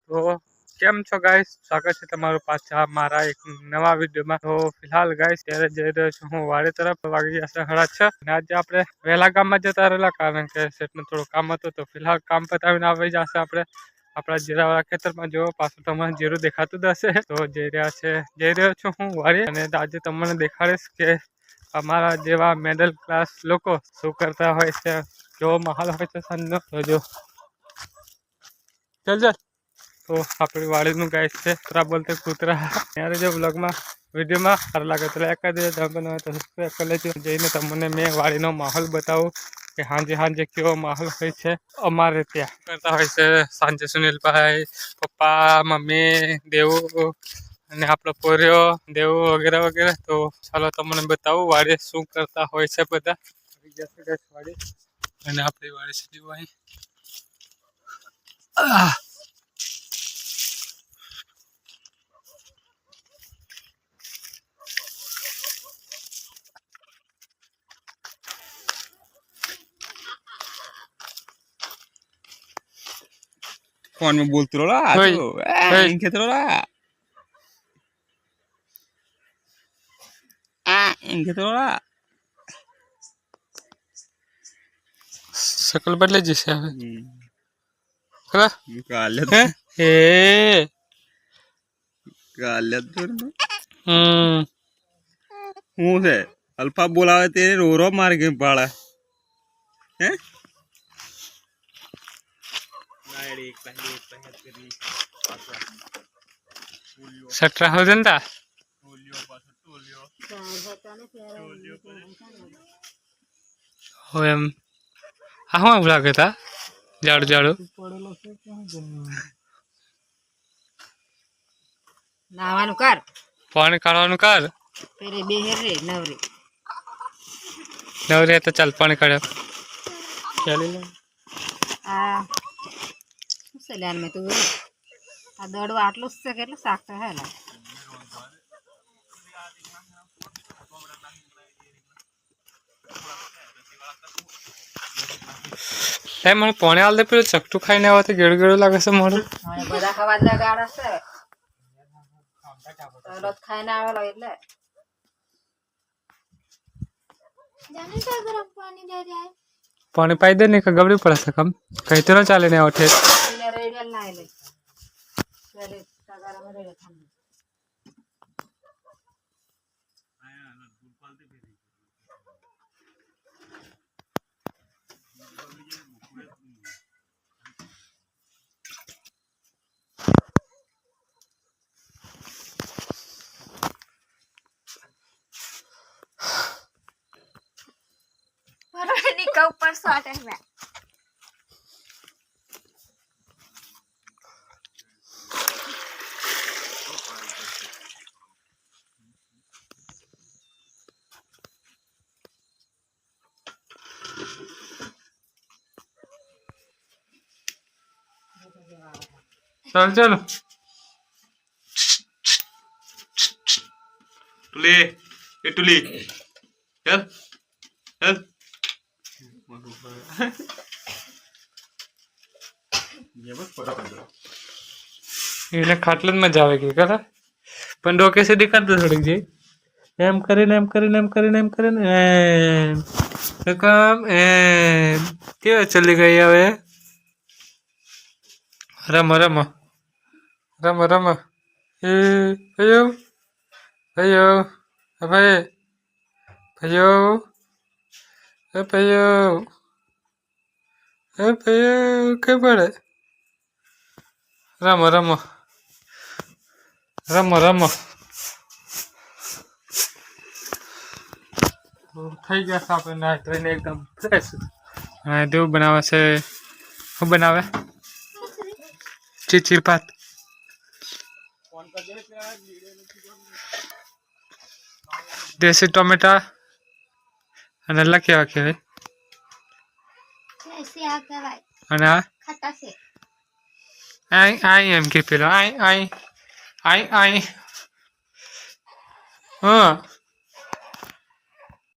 તો કેમ છો ગાઈસ, સ્વાગત છે તમારું પાછા મારા એક નવા વિડીયોમાં। તો ફિલહાલ ગાઈસ ત્યારે જઈ રહ્યો છું હું વાડી તરફ। વાગી જશે 6:30 અને આજે આપણે વહેલા ગામમાં જતા રહેલા કારણ કે સેટનું થોડું કામ હતું। તો ફિલહાલ કામ પતાવીને આવી જશે આપણે આપણા જીરાવાળા ખેતરમાં। જો પાછું તમને જીરું દેખાતું જ હશે। તો જઈ રહ્યો છું હું વાડી અને આજે તમને દેખાડીશ કે અમારા જેવા મિડલ ક્લાસ લોકો શું કરતા હોય છે, કેવો માહોલ હોય છે સાંજનો। તો જો चल तो अपनी वाड़ी नु गाइस से थोड़ा बोलते कूतरा यार जो ब्लॉग में वीडियो में सारा लगे तो लाइक कर दीजिए, तो सब्सक्राइब कर लीजिए। जईने तमने मैं वाड़ी नो माहौल बताऊँ कि हांजे केवो माहौल होय छे अमारे त्यां करता होय छे। सांजे सुनील भाई, पप्पा, मम्मी, देवू અને આપણો પોર્યો દેવું વગેરે વગેરે। તો ચાલો તમને બતાવું વાડી શું કરતા હોય છે બધા। વાડી અને આપણી વાડી સુધી હોય फोन में बोलते रहो इनके तो इनके तो शकल बदले जैसे गालियत ए हूं से अल्फा बोलावे तेरे रो मार के पाड़ा हैं सट्रा हो जनता हो एम आ હું લાગે તા જાડું જાડું નાવાનું કર પાણી કાઢવાનું કર પેરે બેહેર રે નવરે તો ચાલ પાણી કાઢે ચાલી લે આ સલાન મે તું આ દડો આટલું છે કેટલું શાક તો હે લા એ મને પાણી આલ દે પેલું ચકટું ખાઈને આવવાથી ગેડું ગેડું લાગે છે મોઢું બધા ખાવા ગાડા છે તરત ખાઈને આવેલો એટલે पानी पाई दे नहीं गबड़ी पड़ा सकम कहीं तो ना चाले नहीं उठे रेडियल ना ले चले सगारा में रेडियल थाम निका ऊपर स्वाटर में चल चल टुले ये टुली चल चल ये बस पता कर दो એને ખાટલા જ મજા આવે કે કરે પણ ડોકે સીધી કરતો થોડીક જઈ એમ કરીને તો કામ એમ કેવા ચલી ગઈ હવે રમો રમો રમો રમો એ ભયો ભયો ભાઈ ભયો ભયો ભયો કે પડે રમો રમો રમો રમો થઈ ગયા છે આપણે નાઈ ધોઈને એકદમ ફ્રેશ અને દેવું બનાવે છે શું બનાવે ચીચીર ભાત દેશી ટોમેટા અને લખ્યા કહેવાય અને આ આઈ આઈ એમ કે પેલો આઈ આઈ આઈ આઈ હા